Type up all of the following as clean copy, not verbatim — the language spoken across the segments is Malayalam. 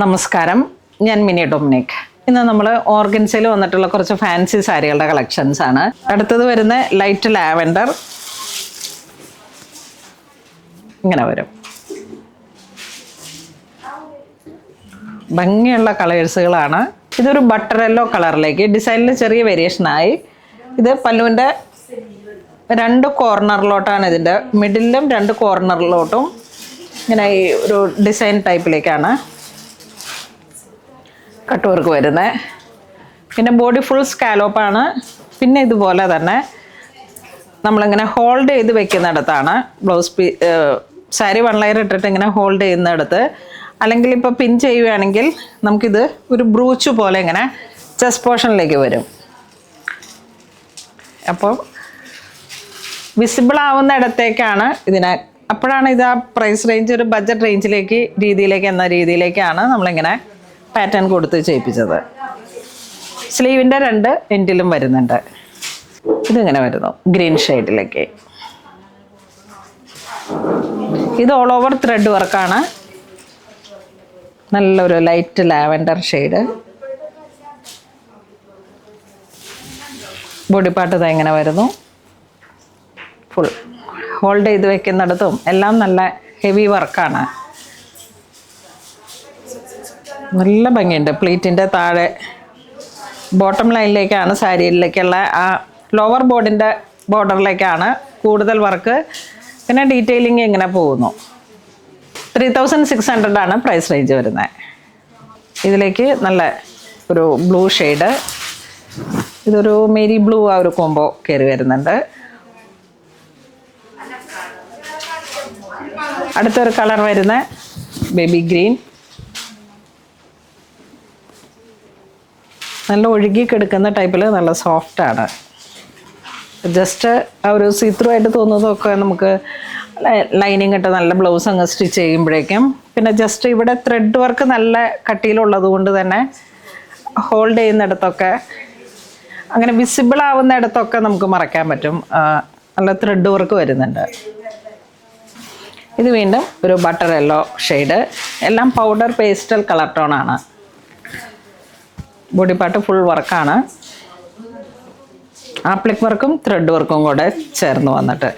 നമസ്കാരം, ഞാൻ മിനി ഡൊമിനിക്. ഇന്ന് നമ്മൾ ഓർഗൻസയിൽ വന്നിട്ടുള്ള കുറച്ച് ഫാൻസി സാരികളുടെ കളക്ഷൻസ് ആണ്. അടുത്തത് വരുന്ന ലൈറ്റ് ലാവൻഡർ ഇങ്ങനെ വരും. ഭംഗിയുള്ള കളേഴ്സുകളാണ്. ഇതൊരു ബട്ടർ യെല്ലോ കളറിലേക്ക് ഡിസൈനിൽ ചെറിയ വേരിയേഷനായി. ഇത് പല്ലുവിൻ്റെ രണ്ട് കോർണറിലോട്ടാണ്, ഇതിൻ്റെ മിഡിലും രണ്ട് കോർണറിലോട്ടും ഇങ്ങനെ ഈ ഒരു ഡിസൈൻ ടൈപ്പിലേക്കാണ് കട്ട് വർക്ക് വരുന്നത്. പിന്നെ ബോഡി ഫുൾ സ്കാലോപ്പാണ്. പിന്നെ ഇതുപോലെ തന്നെ നമ്മളിങ്ങനെ ഹോൾഡ് ചെയ്ത് വെക്കുന്നിടത്താണ് സാരി വൺ ലെയർ ഇട്ടിട്ട് ഇങ്ങനെ ഹോൾഡ് ചെയ്യുന്നിടത്ത്, അല്ലെങ്കിൽ ഇപ്പോൾ പിൻ ചെയ്യുകയാണെങ്കിൽ നമുക്കിത് ഒരു ബ്രൂച്ച് പോലെ ഇങ്ങനെ ചെസ്റ്റ് പോർഷനിലേക്ക് വരും. അപ്പോൾ വിസിബിൾ ആവുന്ന ഇടത്തേക്കാണ് അപ്പോഴാണ് ഇത് ആ പ്രൈസ് റേഞ്ച് ഒരു ബഡ്ജറ്റ് രീതിയിലേക്ക് എന്ന രീതിയിലേക്കാണ് നമ്മളിങ്ങനെ പാറ്റേൺ കൊടുത്ത് ചെയ്യിപ്പിച്ചത്. സ്ലീവിൻ്റെ രണ്ട് എൻഡിലും വരുന്നുണ്ട്. ഇതിങ്ങനെ വരുന്നു ഗ്രീൻ ഷെയ്ഡിലേക്ക്. ഇത് ഓൾ ഓവർ ത്രെഡ് വർക്കാണ്. നല്ലൊരു light lavender shade. Body part ഇത് ഇങ്ങനെ വരുന്നു. ഫുൾ ഹോൾഡ് ചെയ്ത് വെക്കുന്നിടത്തും എല്ലാം നല്ല ഹെവി വർക്കാണ്. നല്ല ഭംഗിയുണ്ട്. പ്ലീറ്റിൻ്റെ താഴെ ബോട്ടം ലൈനിലേക്കാണ് സാരിയിലേക്കുള്ള ആ ലോവർ ബോർഡറിലേക്കാണ് കൂടുതൽ വർക്ക്. പിന്നെ ഡീറ്റെയിലിംഗ് ഇങ്ങനെ പോകുന്നു. 3600 ആണ് പ്രൈസ് റേഞ്ച് വരുന്നത്. ഇതിലേക്ക് നല്ല ഒരു ബ്ലൂ ഷെയ്ഡ്, ഇതൊരു മേരി ബ്ലൂ ആ ഒരു കോംബോ കയറി വരുന്നുണ്ട്. അടുത്തൊരു കളർ വരുന്ന ബേബി ഗ്രീൻ. നല്ല ഒഴുകി കിടക്കുന്ന ടൈപ്പിൽ നല്ല സോഫ്റ്റാണ്. ജസ്റ്റ് ആ ഒരു സീത്രൂ ആയിട്ട് തോന്നുന്നതൊക്കെ നമുക്ക് ലൈനിങ് ഇട്ട് നല്ല ബ്ലൗസ് അങ്ങ് സ്റ്റിച്ച് ചെയ്യുമ്പോഴേക്കും, പിന്നെ ജസ്റ്റ് ഇവിടെ ത്രെഡ് വർക്ക് നല്ല കട്ടിയിലുള്ളത് കൊണ്ട് തന്നെ ഹോൾഡ് ചെയ്യുന്നിടത്തൊക്കെ അങ്ങനെ വിസിബിൾ ആവുന്ന ഇടത്തൊക്കെ നമുക്ക് മറയ്ക്കാൻ പറ്റും. നല്ല ത്രെഡ് വർക്ക് വരുന്നുണ്ട്. ഇത് വീണ്ടും ഒരു ബട്ടർ യെല്ലോ ഷെയ്ഡ്. എല്ലാം പൗഡർ പേസ്റ്റൽ കളർ ടോണാണ്. ബോഡി പാർട്ട് ഫുൾ വർക്കാണ്. ആപ്ലിക് വർക്കും ത്രെഡ് വർക്കും കൂടെ ചേർന്ന് വന്നിട്ട്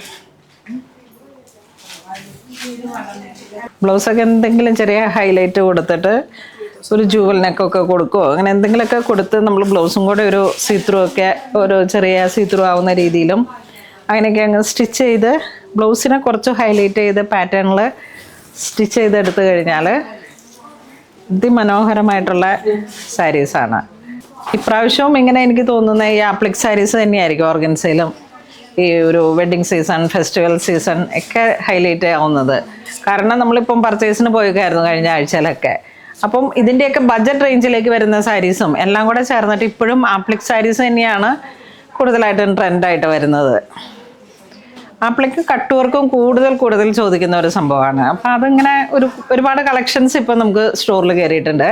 ബ്ലൗസൊക്കെ എന്തെങ്കിലും ചെറിയ ഹൈലൈറ്റ് കൊടുത്തിട്ട് ഒരു ജൂവൽ നെക്കൊക്കെ കൊടുക്കുമോ, അങ്ങനെ എന്തെങ്കിലുമൊക്കെ കൊടുത്ത് നമ്മൾ ബ്ലൗസും കൂടെ ഒരു സീത്രൂ ഒക്കെ ഒരു ചെറിയ സീത്രൂ ആവുന്ന രീതിയിലും അങ്ങനെയൊക്കെ അങ്ങ് സ്റ്റിച്ച് ചെയ്ത് ബ്ലൗസിനെ കുറച്ച് ഹൈലൈറ്റ് ചെയ്ത് പാറ്റേണിൽ സ്റ്റിച്ച് ചെയ്തെടുത്തു കഴിഞ്ഞാൽ അതിമനോഹരമായിട്ടുള്ള സാരീസാണ്. ഇപ്രാവശ്യവും ഇങ്ങനെ എനിക്ക് തോന്നുന്ന ഈ ആപ്ലിക് സാരീസ് തന്നെയായിരിക്കും ഓർഗൻസയിലും ഈ ഒരു വെഡ്ഡിങ് സീസൺ, ഫെസ്റ്റിവൽ സീസൺ ഒക്കെ ഹൈലൈറ്റ് ആവുന്നത്. കാരണം നമ്മളിപ്പം പർച്ചേസിന് പോയിക്കായിരുന്നു കഴിഞ്ഞ ആഴ്ചയിലൊക്കെ. അപ്പം ഇതിൻ്റെയൊക്കെ ബഡ്ജറ്റ് റേഞ്ചിലേക്ക് വരുന്ന സാരീസും എല്ലാം കൂടെ ചേർന്നിട്ട് ഇപ്പോഴും ആപ്ലിക് സാരീസ് തന്നെയാണ് കൂടുതലായിട്ടും ട്രെൻഡായിട്ട് വരുന്നത്. ആപ്ലിക്ക് കട്ട് വർക്കും കൂടുതൽ ചോദിക്കുന്ന ഒരു സംഭവമാണ്. അപ്പോൾ അതിങ്ങനെ ഒരുപാട് കളക്ഷൻസ് ഇപ്പോൾ നമുക്ക് സ്റ്റോറിൽ കയറിയിട്ടുണ്ട്.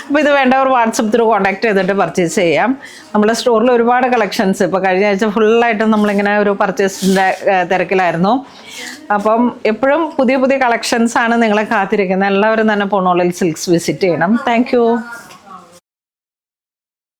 അപ്പോൾ ഇത് വേണ്ടവർ വാട്സപ്പ് ത്രൂ കോൺടാക്ട് ചെയ്തിട്ട് പർച്ചേസ് ചെയ്യാം. നമ്മുടെ സ്റ്റോറിൽ ഒരുപാട് കളക്ഷൻസ് ഇപ്പോൾ കഴിഞ്ഞ ആഴ്ച ഫുള്ളായിട്ടും നമ്മളിങ്ങനെ ഒരു പർച്ചേസിൻ്റെ തിരക്കിലായിരുന്നു. അപ്പം എപ്പോഴും പുതിയ കളക്ഷൻസാണ് നിങ്ങളെ കാത്തിരിക്കുന്നത്. എല്ലാവരും തന്നെ പൊന്നോളിൽ സിൽക്സ് വിസിറ്റ് ചെയ്യണം. താങ്ക്